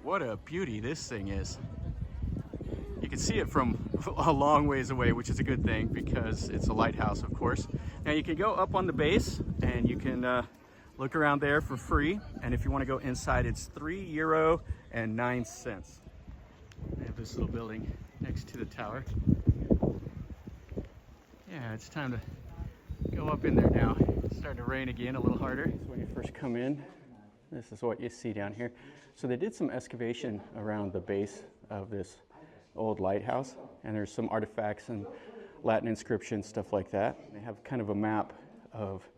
What a beauty this thing is. You can see it from a long ways away, which is a good thing because it's a lighthouse, of course. Now you can go up on the base and you can look around there for free. And if you want to go inside, it's €3 and 9 cents. They have this little building next to the tower. Yeah, it's time to go up in there now. It's starting to rain again, a little harder. So when you first come in, this is what you see down here. So they did some excavation around the base of this old lighthouse, and there's some artifacts and Latin inscriptions, stuff like that. They have kind of a map of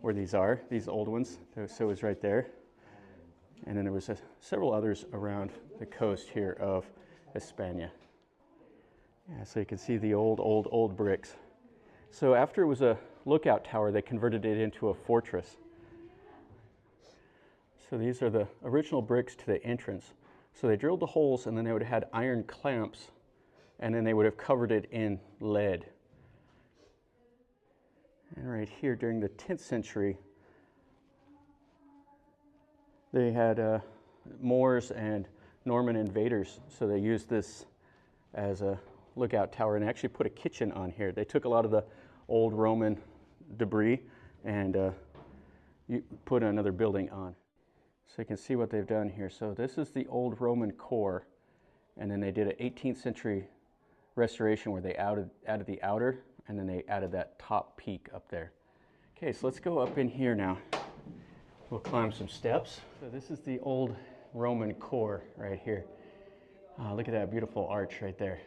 where these are, these old ones. So it's right there. And then there was several others around the coast here of España. Yeah, so you can see the old bricks. So after it was a lookout tower, they converted it into a fortress. So these are the original bricks to the entrance. So they drilled the holes and then they would have had iron clamps and then they would have covered it in lead. And right here during the 10th century, they had Moors and Norman invaders. So they used this as a lookout tower and actually put a kitchen on here. They took a lot of the old Roman debris and you put another building on. So you can see what they've done here. So this is the old Roman core, and then they did an 18th century restoration where they added the outer, and then they added that top peak up there. Okay, so let's go up in here now. We'll climb some steps. So this is the old Roman core right here. Look at that beautiful arch right there.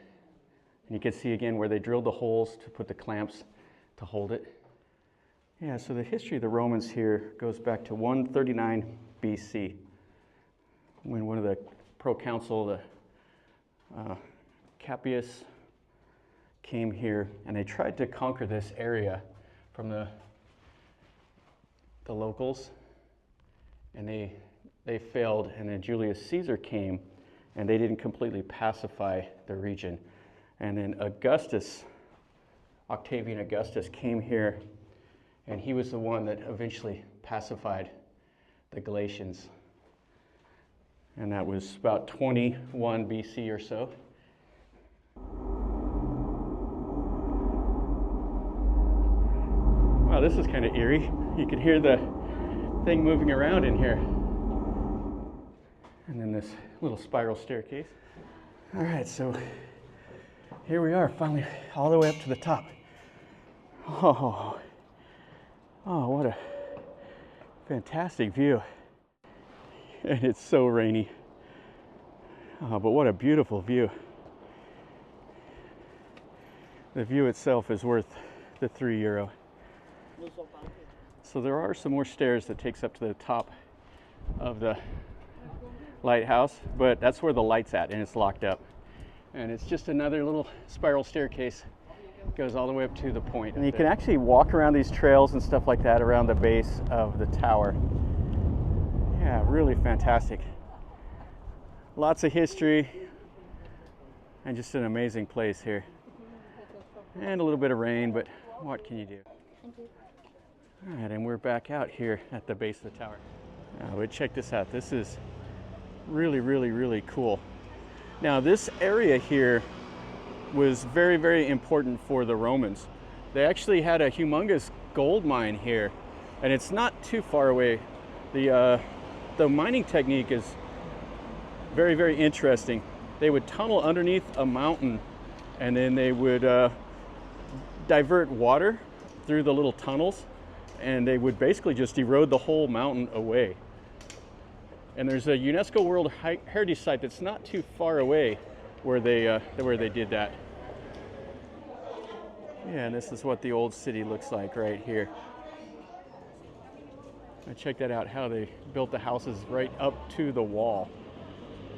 And you can see again where they drilled the holes to put the clamps to hold it. Yeah, so the history of the Romans here goes back to 139 BC, when one of the proconsul, the Capius, came here, and they tried to conquer this area from the locals, and they failed. And then Julius Caesar came, and they didn't completely pacify the region. And then Octavian Augustus, came here, and he was the one that eventually pacified the Galicians. And that was about 21 BC or so. Wow, this is kind of eerie. You can hear the thing moving around in here. And then this little spiral staircase. All right, so here we are, finally all the way up to the top. Oh, what a fantastic view. And it's so rainy. But what a beautiful view. The view itself is worth the €3. So there are some more stairs that takes up to the top of the lighthouse, but that's where the light's at, and it's locked up. And it's just another little spiral staircase. Goes all the way up to the point. And you can actually walk around these trails and stuff like that around the base of the tower. Yeah, really fantastic. Lots of history and just an amazing place here. And a little bit of rain, but what can you do? All right, and we're back out here at the base of the tower. But check this out. This is really cool. Now this area here was very important for the Romans. They actually had a humongous gold mine here, and it's not too far away. The mining technique is very interesting. They would tunnel underneath a mountain, and then they would divert water through the little tunnels, and they would basically just erode the whole mountain away. And there's a UNESCO World Heritage site that's not too far away where they did that. Yeah, and this is what the old city looks like right here. And check that out, how they built the houses right up to the wall.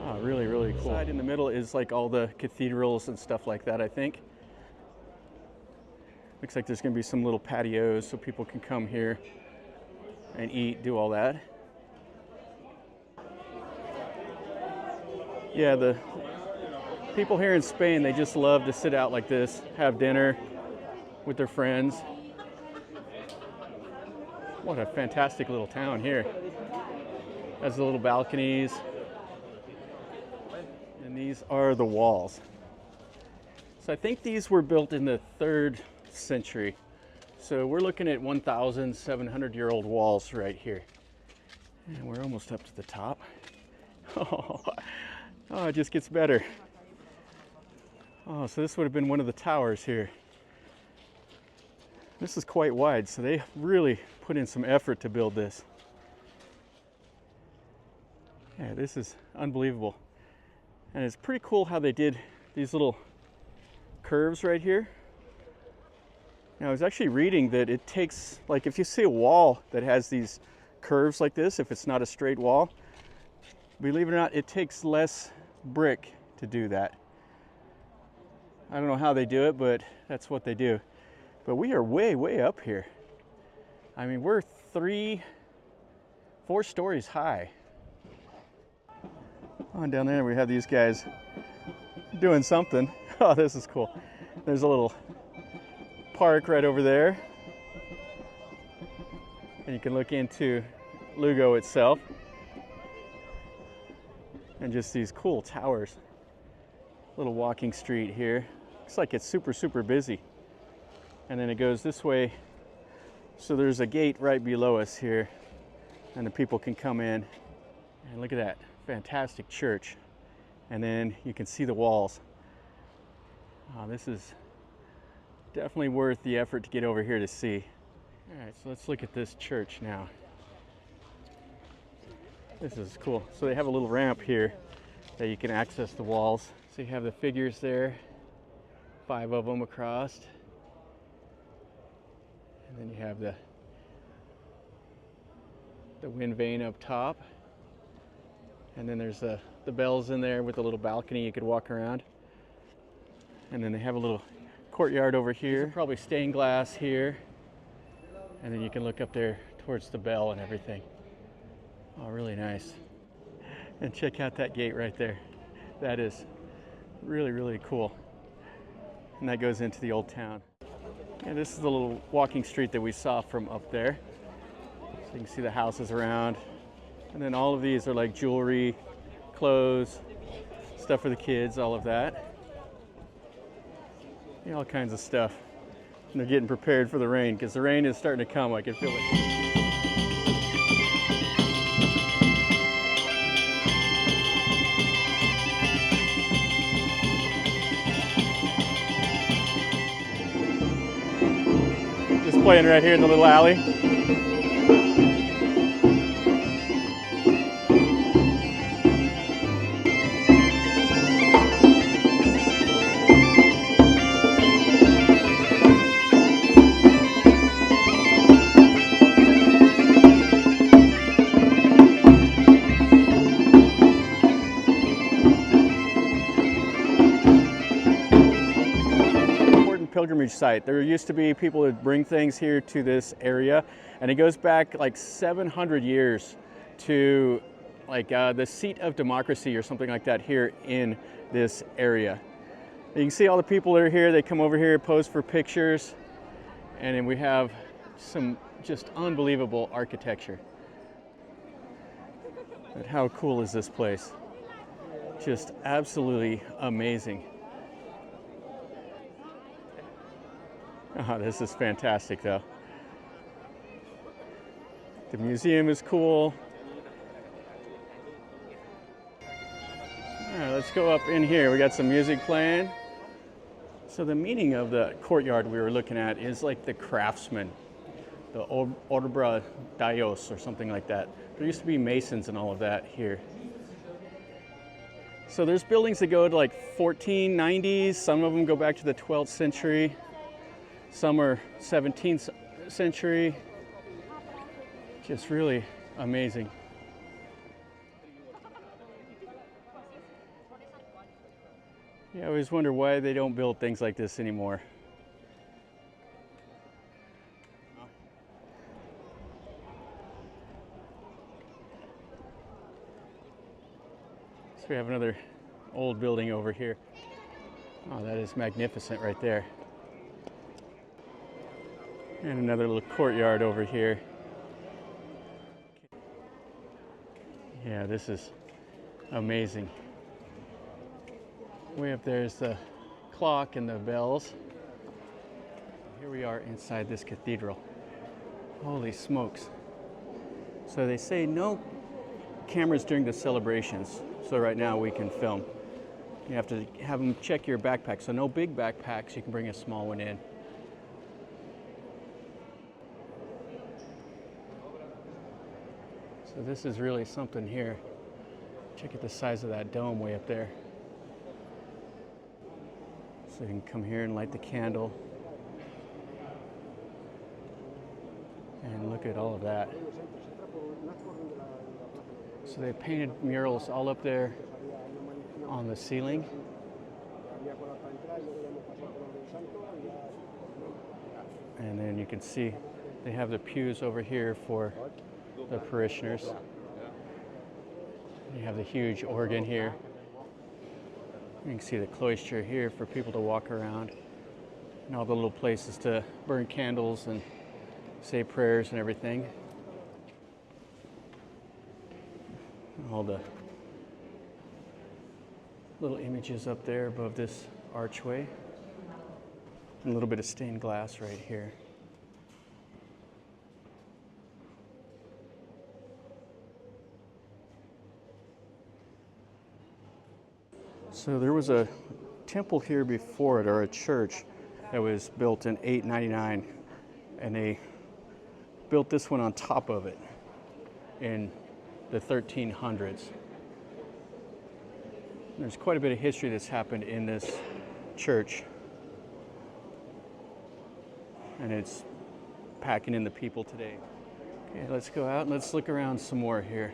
Oh, really cool. Side in the middle is like all the cathedrals and stuff like that, I think. Looks like there's gonna be some little patios so people can come here and eat, do all that. Yeah, the people here in Spain, they just love to sit out like this, have dinner with their friends. What a fantastic little town here. Has the little balconies. And these are the walls. So I think these were built in the 3rd century. So we're looking at 1,700-year-old walls right here. And we're almost up to the top. Oh, it just gets better. Oh, so this would have been one of the towers here. This is quite wide, so they really put in some effort to build this. Yeah, this is unbelievable. And it's pretty cool how they did these little curves right here. Now, I was actually reading that it takes, like if you see a wall that has these curves like this, if it's not a straight wall, believe it or not, it takes less brick to do that. I don't know how they do it, but that's what they do. But we are way, way up here. I mean, we're 4 stories high. On down there, we have these guys doing something. Oh, this is cool. There's a little park right over there. And you can look into Lugo itself. And just these cool towers. Little walking street here. Looks like it's super, super busy. And then it goes this way. So there's a gate right below us here. And the people can come in. And look at that. Fantastic church. And then you can see the walls. This is definitely worth the effort to get over here to see. All right, so let's look at this church now. This is cool. So they have a little ramp here that you can access the walls. So you have the figures there, 5 of them across. And then you have the wind vane up top. And then there's the bells in there with a little balcony you could walk around. And then they have a little courtyard over here. Probably stained glass here. And then you can look up there towards the bell and everything. Oh, really nice. And check out that gate right there. That is really, really cool. And that goes into the old town. And this is the little walking street that we saw from up there. So you can see the houses around. And then all of these are like jewelry, clothes, stuff for the kids, all of that. Yeah, all kinds of stuff. And they're getting prepared for the rain because the rain is starting to come, I can feel it. Just playing right here in the little alley. Pilgrimage site. There used to be people that bring things here to this area, and it goes back like 700 years to like the seat of democracy or something like that here in this area. You can see all the people that are here. They come over here, pose for pictures, and then we have some just unbelievable architecture. But how cool is this place? Just absolutely amazing. Oh, this is fantastic though. The museum is cool. All right, let's go up in here. We got some music playing. So the meaning of the courtyard we were looking at is like the craftsman, the obra Dios or something like that. There used to be masons and all of that here. So there's buildings that go to like 1490s. Some of them go back to the 12th century. Some are 17th century. Just really amazing. Yeah, I always wonder why they don't build things like this anymore. So we have another old building over here. Oh, that is magnificent right there. And another little courtyard over here. Yeah, this is amazing. Way up there is the clock and the bells. Here we are inside this cathedral. Holy smokes. So they say no cameras during the celebrations. So right now we can film. You have to have them check your backpack. So no big backpacks, you can bring a small one in. So this is really something here. Check out the size of that dome way up there. So you can come here and light the candle. And look at all of that. So they painted murals all up there on the ceiling. And then you can see they have the pews over here for the parishioners. You have the huge organ here. You can see the cloister here for people to walk around. And all the little places to burn candles and say prayers and everything. All the little images up there above this archway. And a little bit of stained glass right here. So there was a temple here before it, or a church, that was built in 899, and they built this one on top of it in the 1300s. There's quite a bit of history that's happened in this church, and it's packing in the people today. Okay, let's go out and let's look around some more here.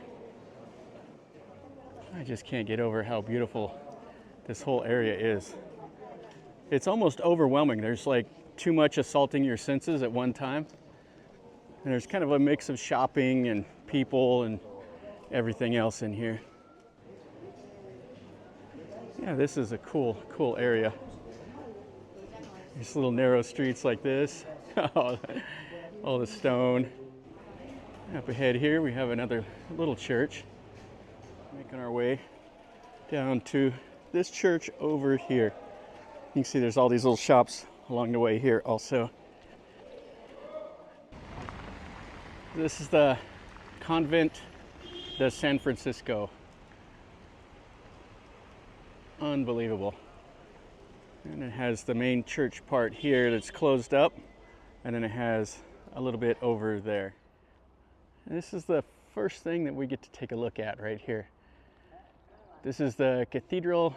I just can't get over how beautiful this whole area is. It's almost overwhelming. There's like too much assaulting your senses at one time. And there's kind of a mix of shopping and people and everything else in here. Yeah, this is a cool area. These little narrow streets like this. All the stone. Up ahead here we have another little church. Making our way down to this church over here. You can see there's all these little shops along the way here also. This is the Convent de San Francisco. Unbelievable. And it has the main church part here that's closed up, and then it has a little bit over there. And this is the first thing that we get to take a look at right here. This is the Cathedral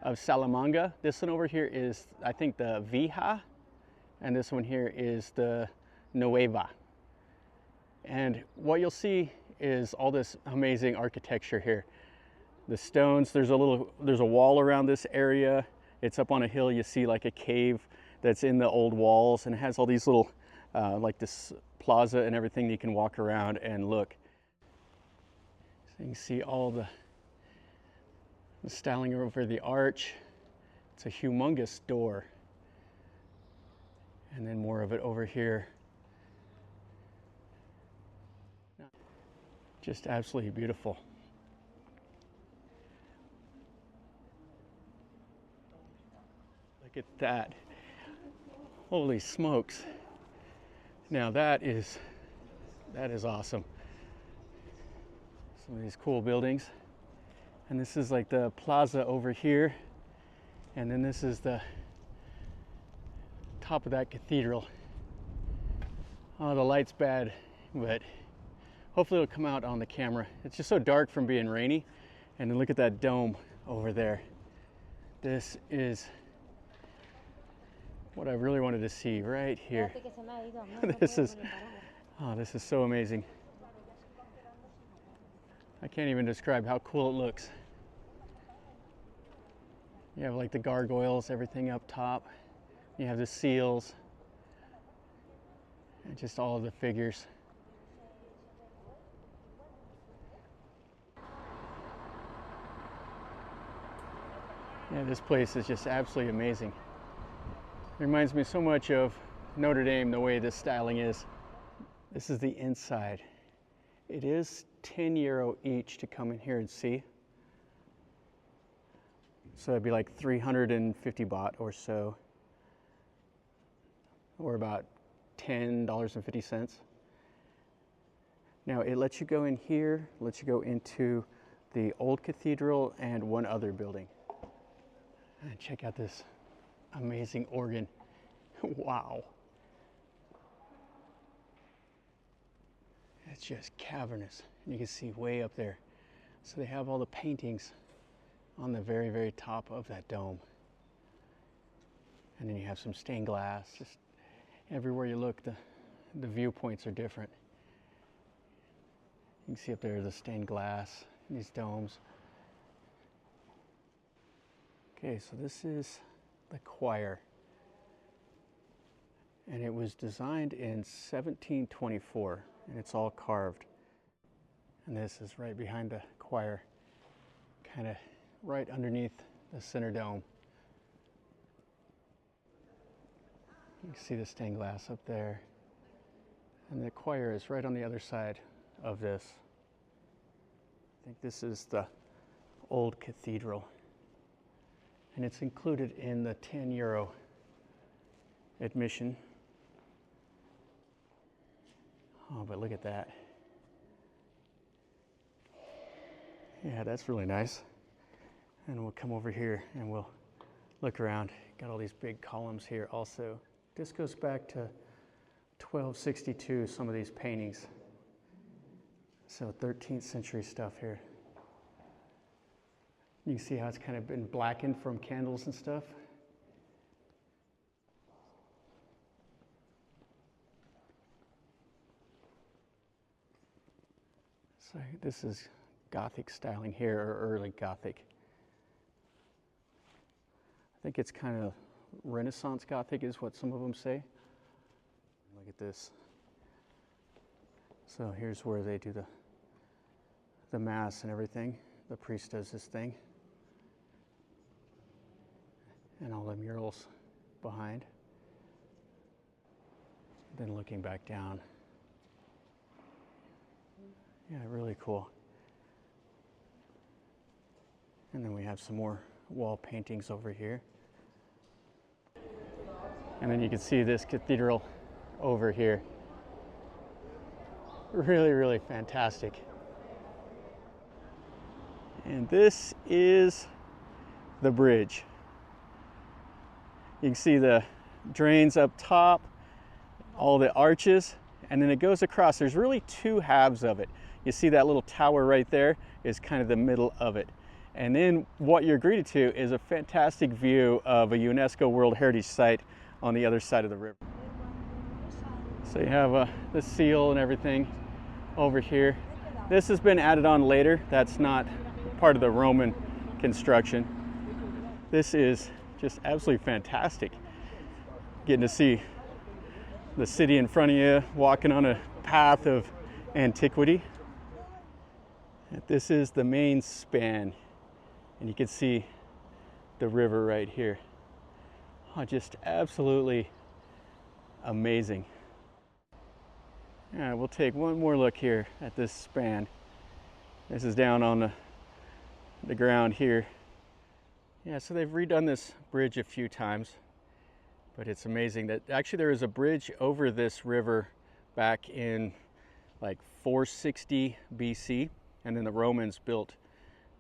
of Salamanca. This one over here is, I think, the Vieja, and this one here is the Nueva. And what you'll see is all this amazing architecture here. The stones, there's a wall around this area. It's up on a hill. You see like a cave that's in the old walls, and it has all these little, like this plaza and everything you can walk around and look. So you can see all the styling over the arch. It's a humongous door. And then more of it over here. Just absolutely beautiful. Look at that. Holy smokes. Now that is awesome. Some of these cool buildings. And this is like the plaza over here. And then this is the top of that cathedral. Oh, the light's bad, but hopefully it'll come out on the camera. It's just so dark from being rainy. And then look at that dome over there. This is what I really wanted to see right here. This is so amazing. I can't even describe how cool it looks. You have like the gargoyles, everything up top. You have the seals, and just all of the figures. Yeah, this place is just absolutely amazing. It reminds me so much of Notre Dame, the way this styling is. This is the inside. It is €10 each to come in here and see. So it'd be like 350 baht or so, or about $10.50. Now it lets you go in here, lets you go into the old cathedral and one other building. And check out this amazing organ. Wow. It's just cavernous. And you can see way up there. So they have all the paintings on the very, very top of that dome. And then you have some stained glass. Just everywhere you look, the viewpoints are different. You can see up there the stained glass, these domes. Okay, so this is the choir. And it was designed in 1724, and it's all carved. And this is right behind the choir, kind of right underneath the center dome. You can see the stained glass up there. And the choir is right on the other side of this. I think this is the old cathedral. And it's included in the €10 admission. Oh, but look at that. Yeah, that's really nice. And we'll come over here and we'll look around. Got all these big columns here also. This goes back to 1262, some of these paintings. So 13th century stuff here. You can see how it's kind of been blackened from candles and stuff. So this is Gothic styling here, or early Gothic. I think it's kind of Renaissance Gothic is what some of them say. Look at this. So here's where they do the mass and everything. The priest does this thing. And all the murals behind. Then looking back down. Yeah, really cool. And then we have some more wall paintings over here. And then you can see this cathedral over here. Really, really fantastic. And this is the bridge. You can see the drains up top, all the arches, and then it goes across. There's really two halves of it. You see that little tower right there is kind of the middle of it. And then what you're greeted to is a fantastic view of a UNESCO World Heritage Site on the other side of the river. So you have the seal and everything over here. This has been added on later. That's not part of the Roman construction. This is just absolutely fantastic. Getting to see the city in front of you, walking on a path of antiquity. This is the main span, and you can see the river right here. Oh, just absolutely amazing. Yeah, we'll take one more look here at this span. This is down on the ground here. Yeah, so they've redone this bridge a few times, but it's amazing that actually there was a bridge over this river back in like 460 BC, and then the Romans built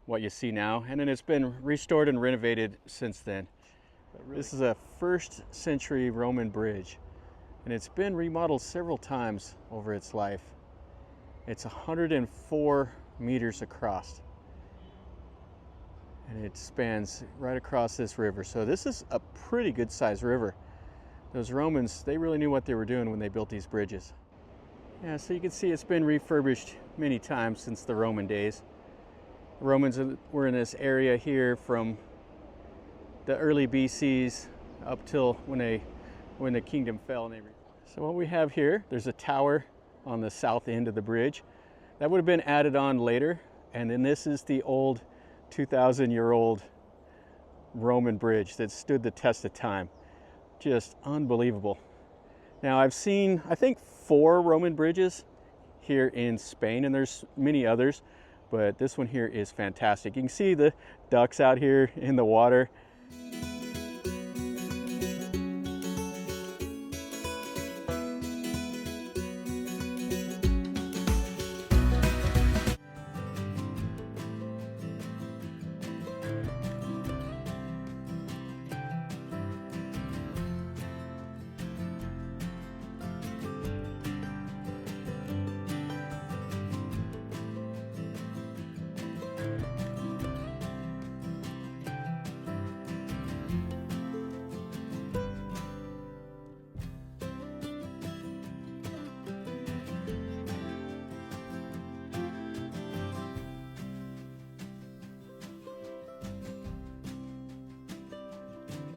what you see now, and then it's been restored and renovated since then. This is a 1st century Roman bridge, and it's been remodeled several times over its life. It's 104 meters across, and it spans right across this river. So this is a pretty good sized river. Those Romans, they really knew what they were doing when they built these bridges. Yeah, so you can see it's been refurbished many times since the Roman days. The Romans were in this area here from the early BCs up till when the kingdom fell. So what we have here, there's a tower on the south end of the bridge. That would have been added on later. And then this is the old 2,000-year-old Roman bridge that stood the test of time. Just unbelievable. Now I've seen, I think, 4 Roman bridges here in Spain, and there's many others, but this one here is fantastic. You can see the ducks out here in the water.